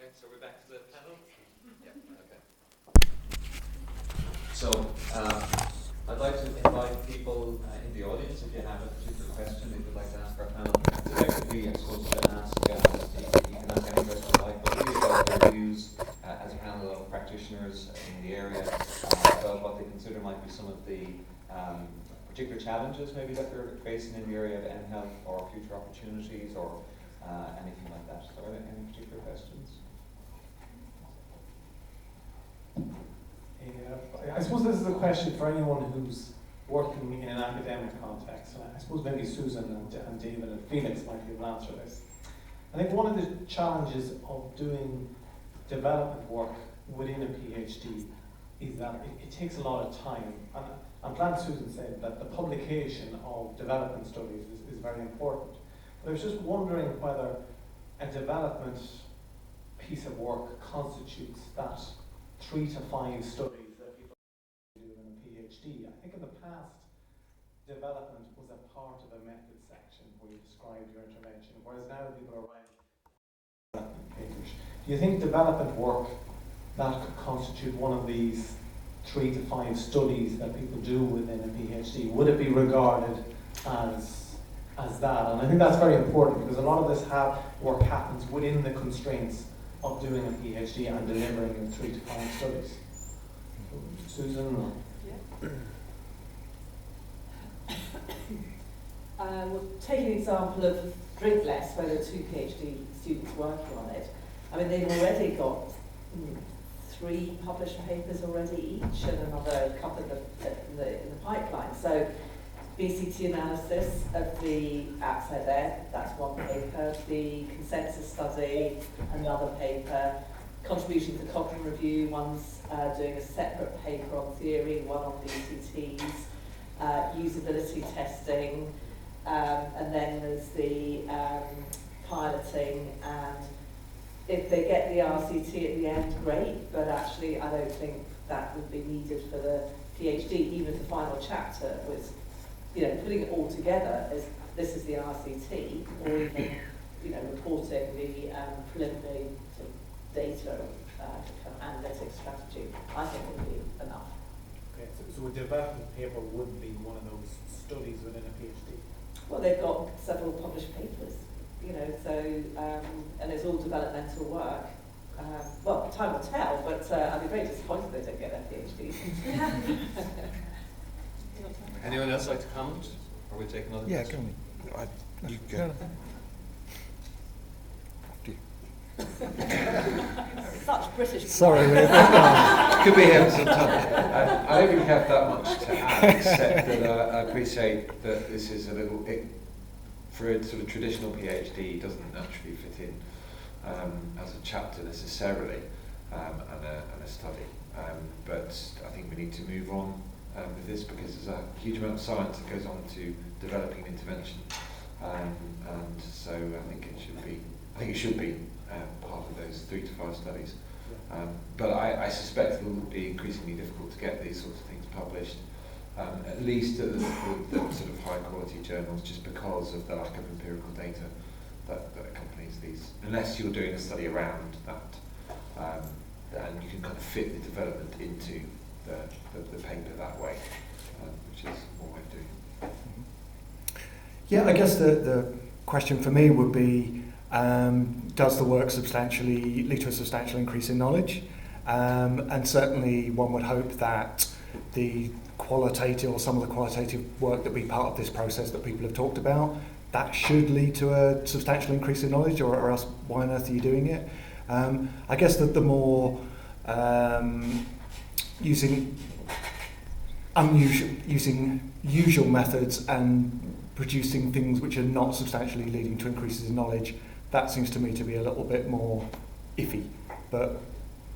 Okay, so we're back to the panel. Yeah. Okay. So I'd like to invite people in the audience, if you have a particular question that you'd like to ask our panel. Effectively, I suppose you can ask, you can ask any question you like, but really about their views as a panel of practitioners in the area about what they consider might be some of the particular challenges maybe that they're facing in the area of mHealth or future opportunities or anything like that. So any particular questions? I suppose this is a question for anyone who's working in an academic context. And I suppose maybe Susan and David and Felix might be able to answer this. I think one of the challenges of doing development work within a PhD is that it takes a lot of time. And I'm glad Susan said that the publication of development studies is very important. But I was just wondering whether a development piece of work constitutes that 3 to 5 studies that people do in a PhD. I think in the past, development was a part of a method section where you described your intervention, whereas now people are writing development papers. Do you think development work that could constitute one of these 3 to 5 studies that people do within a PhD? Would it be regarded as that? And I think that's very important because a lot of this work happens within the constraints of doing a PhD and delivering 3 to 5 studies. Susan? Yeah. We'll take an example of Drink Less, where there are 2 PhD students working on it. I mean, they've already got 3 published papers already each, and another couple in the pipeline. So, BCT analysis of the outset there, that's 1 paper. The consensus study, another paper. Contribution to Cochrane Review, one's doing a separate paper on theory, one on BCTs. Usability testing, and then there's the piloting, and if they get the RCT at the end, great, but actually I don't think that would be needed for the PhD, even if the final chapter was, putting it all together as this is the RCT, or even, reporting the preliminary sort of data kind of analytics strategy, I think would be enough. Okay, so a development paper would be one of those studies within a PhD? Well, they've got several published papers, and it's all developmental work. Well, time will tell, but I'd be very disappointed if they don't get their PhDs. Anyone else like to comment? Or we take another question? You go. Such British. Sorry, could be here some time. I don't really have that much to add, except that I appreciate that this is a little, for a sort of traditional PhD, doesn't naturally fit in as a chapter necessarily, and a study. But I think we need to move on with this because there's a huge amount of science that goes on to developing intervention, and so I think it should be part of those 3 to 5 studies. But I suspect it will be increasingly difficult to get these sorts of things published, at least at the sort of high quality journals, just because of the lack of empirical data that accompanies these. Unless you're doing a study around that, and you can kind of fit the development into the paper that way, which is one way of doing it. Yeah, I guess the question for me would be, does the work lead to a substantial increase in knowledge? And certainly one would hope that the qualitative or some of the qualitative work that be part of this process that people have talked about, that should lead to a substantial increase in knowledge, or else why on earth are you doing it? I guess that the more using usual methods and producing things which are not substantially leading to increases in knowledge, that seems to me to be a little bit more iffy. But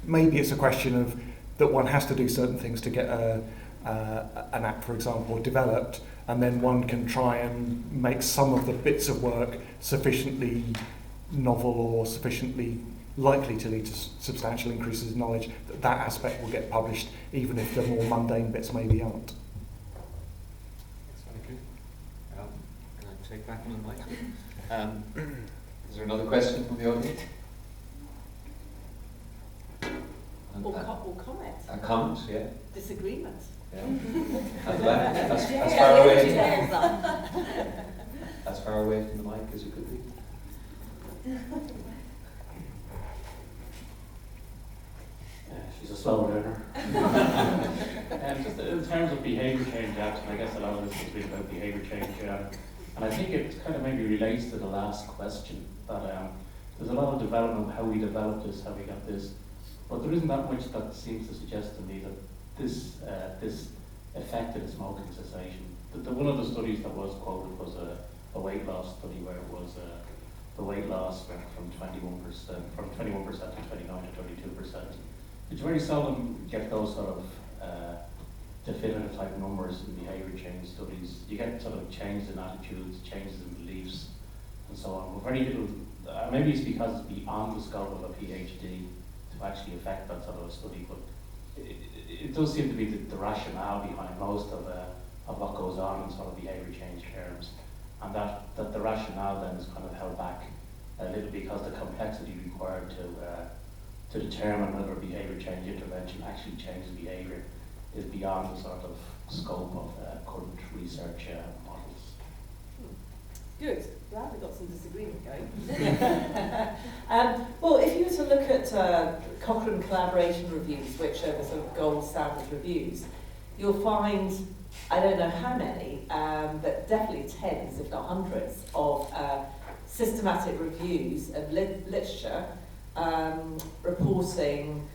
maybe it's a question of that one has to do certain things to get an app, for example, developed, and then one can try and make some of the bits of work sufficiently novel or sufficiently likely to lead to substantial increases in knowledge that aspect will get published, even if the more mundane bits maybe aren't. Thank you. Can I take back on the mic? Is there another question from the audience? Or comment. A comment, yeah. Disagreement. Yeah. At the back, as far away. As far away from the mic as you could be. She's a slow learner. Just in terms of behaviour change apps, and I guess a lot of this has been about behaviour change, and I think it kind of maybe relates to the last question, that there's a lot of development, how we developed this, how we got this, but there isn't that much that seems to suggest to me that this affected smoking cessation. One of the studies that was quoted was a weight loss study where it was the weight loss went from 21% to 29 to 32%. It's very seldom get those sort of definitive type numbers in behaviour change studies. You get sort of changes in attitudes, changes in beliefs, and so on. But very little. Maybe it's because it's beyond the scope of a PhD to actually affect that sort of study. But it does seem to be the rationale behind most of what goes on in sort of behaviour change terms, and that the rationale then is kind of held back a little because the complexity required to determine whether a behaviour change intervention actually changes behaviour is beyond the sort of scope of current research models. Good. Glad we got some disagreement going. Well, if you were to look at Cochrane collaboration reviews, which are the sort of gold standard reviews, you'll find, I don't know how many, but definitely tens, if not hundreds, of systematic reviews of literature reporting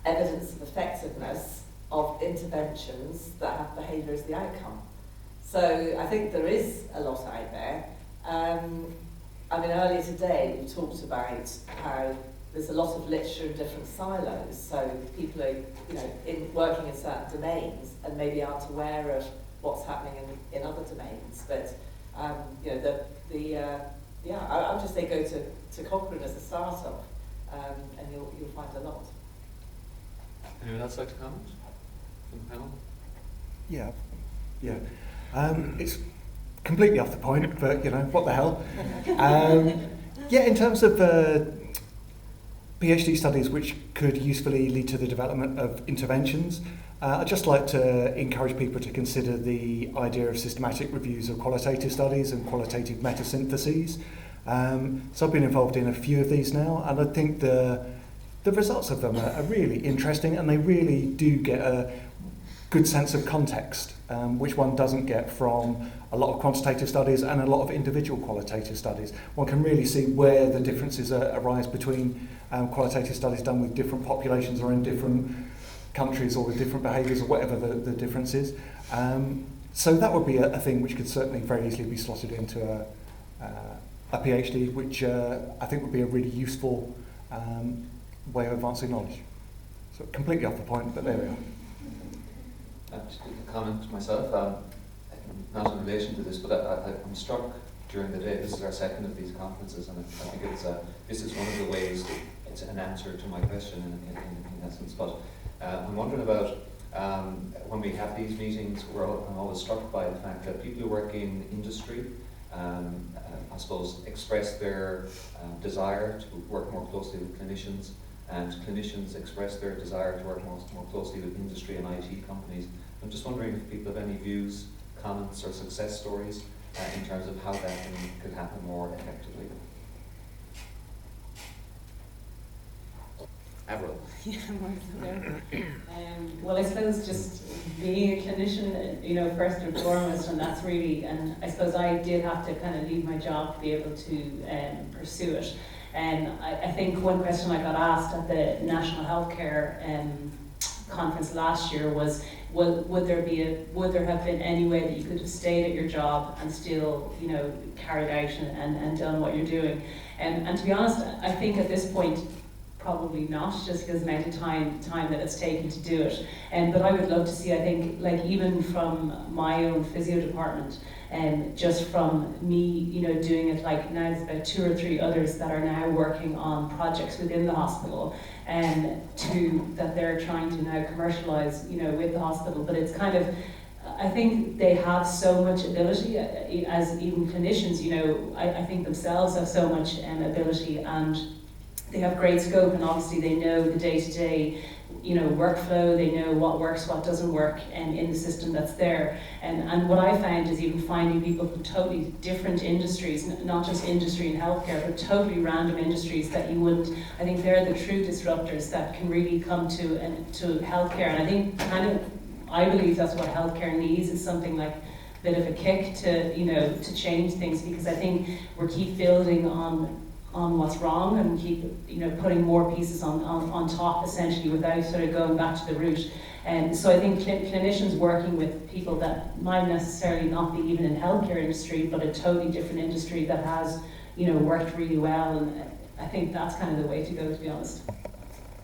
evidence of effectiveness of interventions that have behaviour as the outcome. So I think there is a lot out there. I mean, earlier today we talked about how there's a lot of literature in different silos. So people are, working in certain domains and maybe aren't aware of what's happening in other domains. But I would just say go to Cochrane as a startup, and you'll find a lot. Anyone else like to comment from the panel? Yeah. It's completely off the point, but what the hell? In terms of PhD studies which could usefully lead to the development of interventions, I'd just like to encourage people to consider the idea of systematic reviews of qualitative studies and qualitative meta-syntheses. So I've been involved in a few of these now, and I think the results of them are really interesting, and they really do get a good sense of context, which one doesn't get from a lot of quantitative studies and a lot of individual qualitative studies. One can really see where the differences arise between qualitative studies done with different populations or in different countries or with different behaviours or whatever the difference is. So that would be a thing which could certainly very easily be slotted into a PhD, which I think would be a really useful way of advancing knowledge. So completely off the point, but there we are. Just a comment myself, not in relation to this, but I'm struck during the day. This is our second of these conferences, and I think this is one of the ways it's an answer to my question in essence. But I'm wondering about when we have these meetings, I'm always struck by the fact that people who work in industry, I suppose, express their desire to work more closely with clinicians, and clinicians express their desire to work more closely with industry and IT companies. I'm just wondering if people have any views, comments, or success stories in terms of how that could happen more effectively. Avril. Well, I suppose just being a clinician, first and foremost, and that's really, and I suppose I did have to kind of leave my job to be able to pursue it. I think one question I got asked at the National Healthcare conference last year was, would there have been any way that you could have stayed at your job and still, carried out and done what you're doing? And to be honest, I think at this point, probably not, just because the amount of time that it's taken to do it. But I would love to see, I think, like even from my own physio department, just from me, doing it, like now there's about 2 or 3 others that are now working on projects within the hospital, that they're trying to now commercialise, with the hospital. But it's kind of, I think they have so much ability as even clinicians, I think themselves have so much ability, and they have great scope, and obviously they know the day-to-day workflow, they know what works, what doesn't work, in the system that's there. And what I found is even finding people from totally different industries, not just industry and healthcare, but totally random industries that you wouldn't. I think they're the true disruptors that can really come to healthcare. And I think I believe that's what healthcare needs, is something like a bit of a kick to change things, because I think we keep building on what's wrong, and keep putting more pieces on top, essentially, without sort of going back to the root. And so I think clinicians working with people that might necessarily not be even in the healthcare industry, but a totally different industry that has worked really well, and I think that's kind of the way to go, to be honest.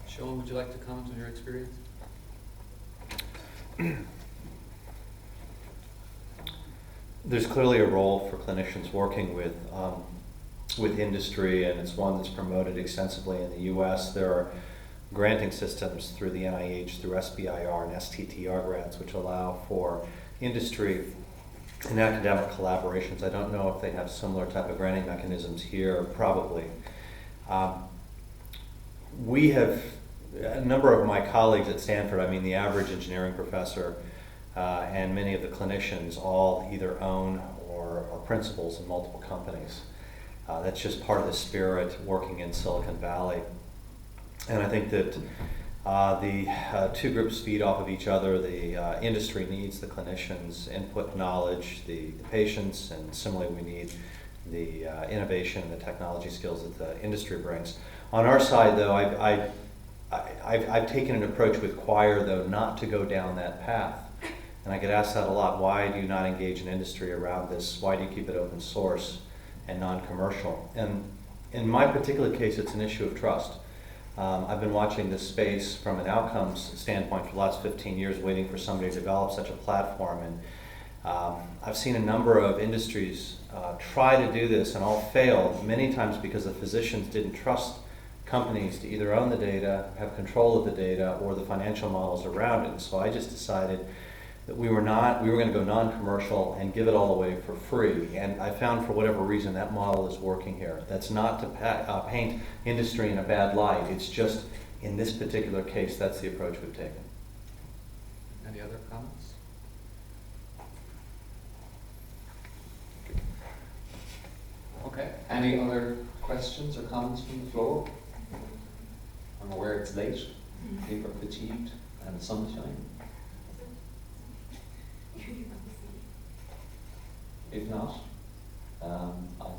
Sean, would you like to comment on your experience? There's clearly a role for clinicians working with industry, and it's one that's promoted extensively in the U.S. There are granting systems through the NIH, through SBIR and STTR grants, which allow for industry and academic collaborations. I don't know if they have similar type of granting mechanisms here, probably. We have, a number of my colleagues at Stanford, I mean the average engineering professor and many of the clinicians all either own or are principals in multiple companies. That's just part of the spirit working in Silicon Valley. And I think that the two groups feed off of each other. The industry needs the clinicians' input knowledge, the patients, and similarly we need the innovation and the technology skills that the industry brings. On our side, though, I've taken an approach with Choir, though, not to go down that path. And I get asked that a lot. Why do you not engage in industry around this? Why do you keep it open source and non-commercial? And in my particular case, it's an issue of trust. I've been watching this space from an outcomes standpoint for the last 15 years, waiting for somebody to develop such a platform. And I've seen a number of industries try to do this and all fail, many times because the physicians didn't trust companies to either own the data, have control of the data, or the financial models around it. So I just decided that we were going to go non-commercial and give it all away for free. And I found, for whatever reason, that model is working here. That's not to paint industry in a bad light. It's just, in this particular case, that's the approach we've taken. Any other comments? Okay. Any other questions or comments from the floor? I'm aware it's late. People are fatigued and the sun is shining. If not, I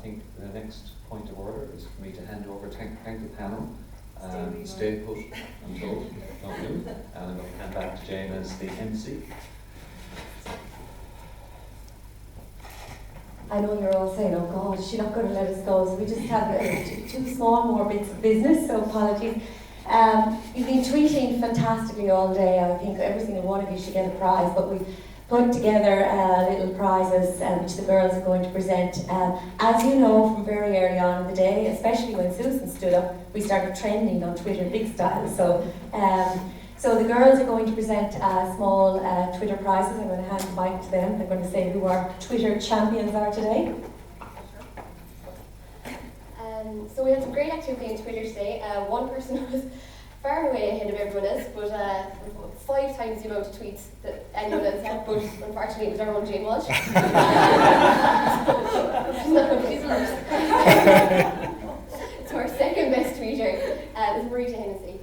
think the next point of order is for me to hand over, thank the panel, stay put until don't move, and I'm going to hand back to Jane as the MC. I know you're all saying, oh God, is she not going to let us go? So we just have two small more bits of business, so apologies. You've been tweeting fantastically all day. I think every single one of you should get a prize, but we've put together little prizes which the girls are going to present. As you know from very early on in the day, especially when Susan stood up, we started trending on Twitter big style. So the girls are going to present small Twitter prizes. I'm going to hand the mic to them. They're going to say who our Twitter champions are today. So we had some great activity on Twitter today. One person was far and away ahead of everyone else, but 5 times the amount of tweets that anyone else had, but unfortunately it was our own Jane Walsh. She's not going to be first. So our second best tweeter is Marita Hennessy.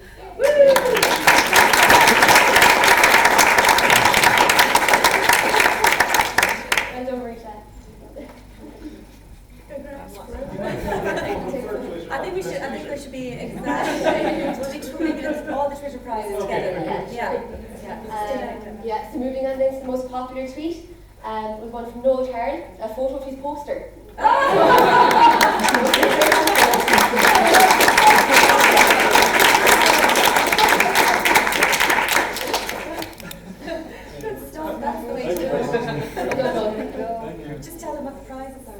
Well done, Marita. I think there should be exactly all the Twitter prizes together. So moving on then to the most popular tweet was one from Noel Tarrant, a photo of his poster. Stop, that's the way to do it. Just tell them what the prizes are.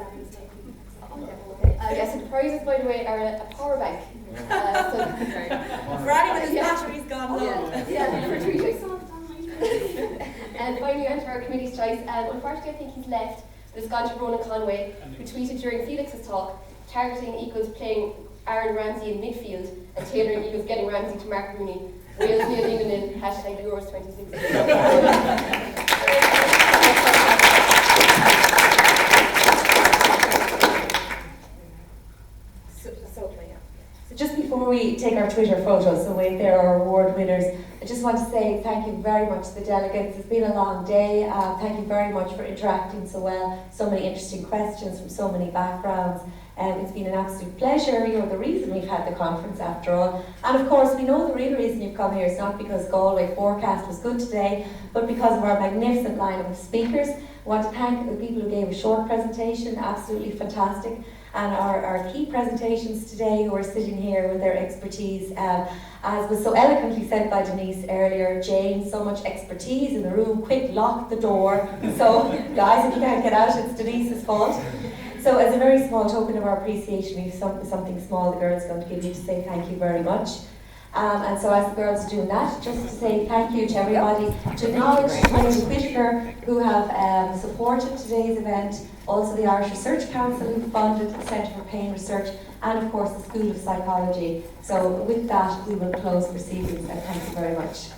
So the prizes, by the way, are a power bank. For anyone whose battery's gone low. For tweeting. And finally, on to our committee's choice. Unfortunately, I think he's left, but it's gone to Ronan Conway, who tweeted during Felix's talk, targeting Eagles playing Aaron Ramsey in midfield and tailoring Eagles getting Ramsey to Mark Rooney. Wales beat England in hashtag Euros 2016. So just before we take our Twitter photos, so wait there are award winners, I just want to say thank you very much to the delegates. It's been a long day. Thank you very much for interacting so well. So many interesting questions from so many backgrounds. It's been an absolute pleasure. You're the reason we've had the conference after all. And of course, we know the real reason you've come here is not because Galway forecast was good today, but because of our magnificent lineup of speakers. I want to thank the people who gave a short presentation, absolutely fantastic. And our key presentations today who are sitting here with their expertise, as was so eloquently said by Denise earlier, Jane, so much expertise in the room, quick, lock the door. So guys, if you can't get out, it's Denise's fault. So as a very small token of our appreciation, we have something small the girls are going to give you to say thank you very much. And so as the girls are doing that, just to say thank you to everybody, to acknowledge Mary Whittaker who have supported today's event, also the Irish Research Council who funded the Centre for Pain Research, and of course the School of Psychology. So with that we will close proceedings and thank you very much.